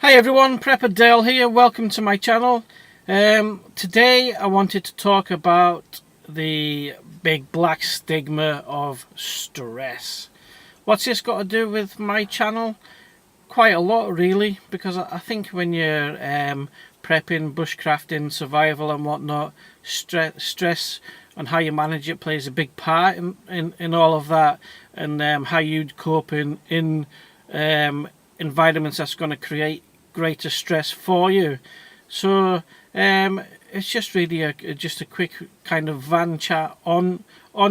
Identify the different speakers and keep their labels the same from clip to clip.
Speaker 1: Hi everyone, Prepper Dale here. Welcome to my channel. Today I wanted to talk about the big black stigma of stress. What's this got to do with my channel? Quite a lot really, because I think when you're prepping, bushcrafting, survival and whatnot, stress and how you manage it plays a big part in all of that, and how you'd cope in environments that's going to create greater stress for you. So it's just really just a quick kind of van chat on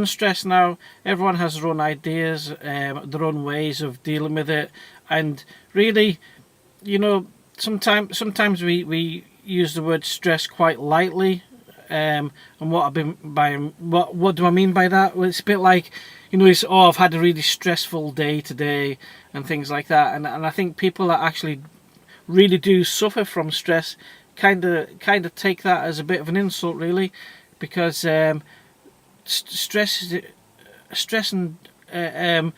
Speaker 1: stress. Now everyone has their own ideas, their own ways of dealing with it, and really, you know, sometimes we use the word stress quite lightly. And what do I mean by that? Well, it's a bit like, you know, it's, oh, I've had a really stressful day today and things like that, and I think people that actually really do suffer from stress kind of take that as a bit of an insult, really, because stress and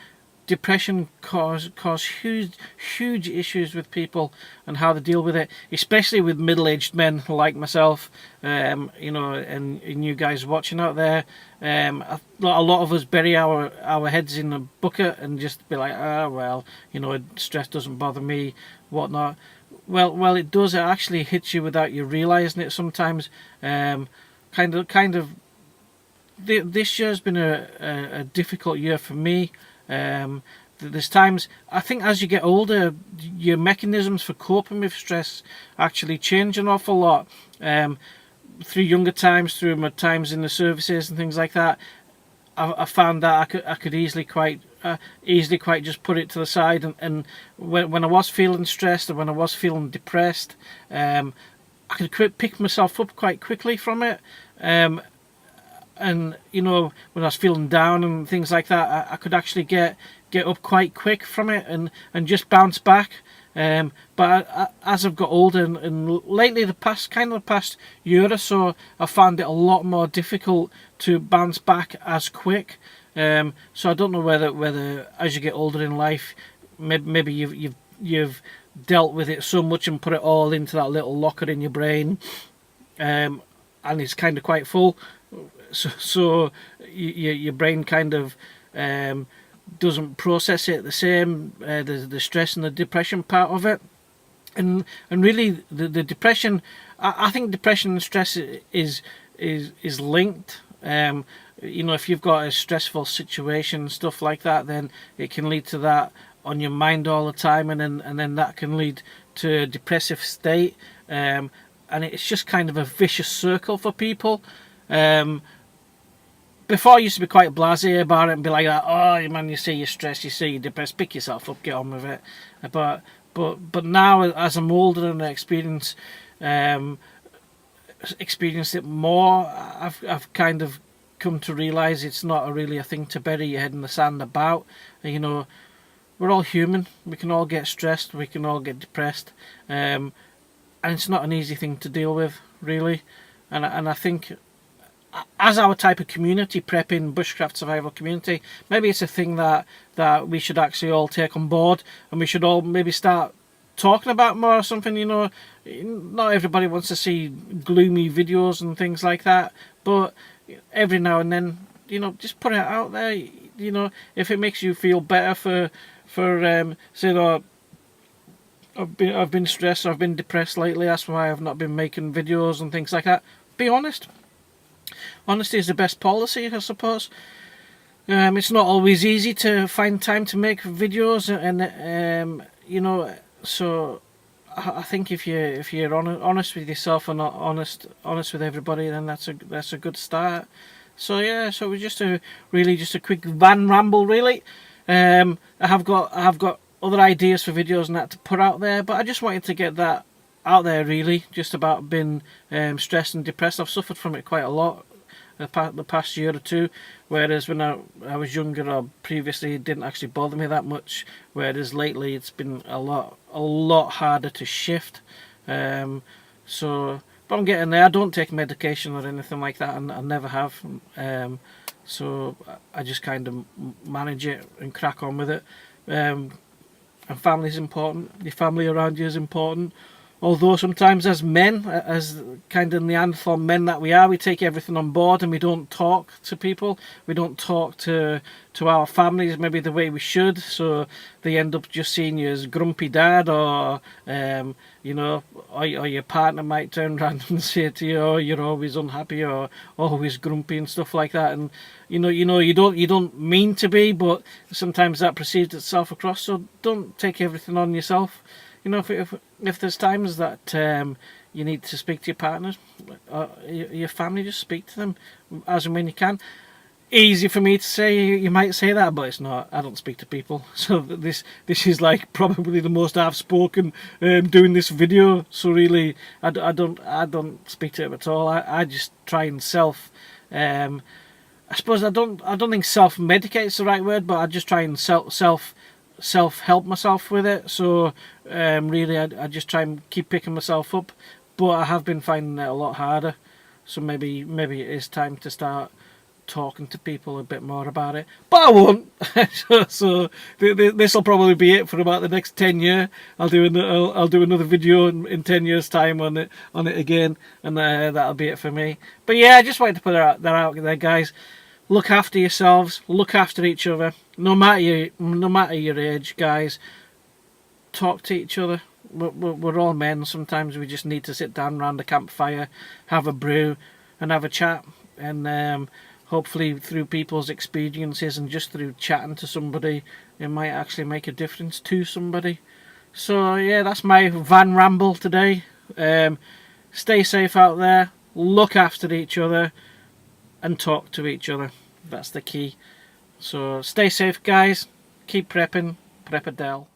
Speaker 1: depression cause huge issues with people and how they deal with it, especially with middle-aged men like myself, you know, and you guys watching out there. A lot of us bury our heads in a bucket and just be like, oh well, you know, stress doesn't bother me, whatnot. Well, it does. It actually hits you without you realizing it sometimes. Kind of. This year's been a difficult year for me. There's times, I think, as you get older, your mechanisms for coping with stress actually change an awful lot. Through younger times, through my times in the services and things like that, I found that I could easily quite just put it to the side, and when I was feeling stressed or when I was feeling depressed, I could pick myself up quite quickly from it. And you know, when I was feeling down and things like that, I could actually get up quite quick from it and just bounce back. But as I've got older and lately, the past year or so, I found it a lot more difficult to bounce back as quick. So I don't know whether as you get older in life, maybe you've dealt with it so much and put it all into that little locker in your brain, and it's kind of quite full. So your brain kind of doesn't process it the same, the stress and the depression part of it, and really the depression. I think depression and stress is linked. You know, if you've got a stressful situation, stuff like that, then it can lead to that on your mind all the time, and then that can lead to a depressive state, and it's just kind of a vicious circle for people. Before I used to be quite blasé about it and be like, oh man, you see you're stressed, you see you're depressed, pick yourself up, get on with it. But now, as I'm older and I experienced it more, I've kind of come to realise it's not really a thing to bury your head in the sand about. You know, we're all human. We can all get stressed. We can all get depressed, and it's not an easy thing to deal with, really. And I think, as our type of community, prepping, bushcraft survival community, maybe it's a thing that we should actually all take on board, and we should all maybe start talking about more or something. You know, not everybody wants to see gloomy videos and things like that, but every now and then, you know, just put it out there. You know, if it makes you feel better for saying, oh, I've been stressed, or I've been depressed lately, that's why I've not been making videos and things like that. Be honest. Honesty is the best policy, I suppose. It's not always easy to find time to make videos, and you know, so I think if you're honest with yourself and not honest with everybody, then that's a good start. So yeah, so it was just a quick van ramble, really. I have got other ideas for videos and that to put out there, but I just wanted to get that out there, really, just about being stressed and depressed. I've suffered from it quite a lot the past year or two, whereas when I was younger or previously, it didn't actually bother me that much, whereas lately it's been a lot harder to shift. So, but I'm getting there. I don't take medication or anything like that, and I never have. So I just kind of manage it and crack on with it. and family is important. Your family around you is important. Although sometimes as men, as kind of Neanderthal men that we are, we take everything on board and we don't talk to people. We don't talk to our families maybe the way we should. So they end up just seeing you as grumpy dad, or you know, or your partner might turn around and say to you, "Oh, you're always unhappy or always grumpy," and stuff like that. And you don't mean to be, but sometimes that perceives itself across. So don't take everything on yourself. You know, if there's times that you need to speak to your partner, your family, just speak to them as and when you can. Easy for me to say, you might say that, but it's not. I don't speak to people, so this is like probably the most I've spoken doing this video. So really, I don't speak to them at all. I just try and I suppose I don't think self-medicate is the right word, but I just try and self-help myself with it. So really I just try and keep picking myself up, but I have been finding it a lot harder. So maybe it is time to start talking to people a bit more about it, but I won't. So this will probably be it for about the next 10 years. I'll do another video in 10 years time on it again, and that'll be it for me. But yeah, I just wanted to put that out there, guys. Look after yourselves, look after each other, no matter your age, guys. Talk to each other. We're all men. Sometimes we just need to sit down around a campfire, have a brew, and have a chat. And hopefully through people's experiences and just through chatting to somebody, it might actually make a difference to somebody. So yeah, that's my van ramble today. Stay safe out there, look after each other, and talk to each other. That's the key. So stay safe, guys. Keep prepping. Prep Adele.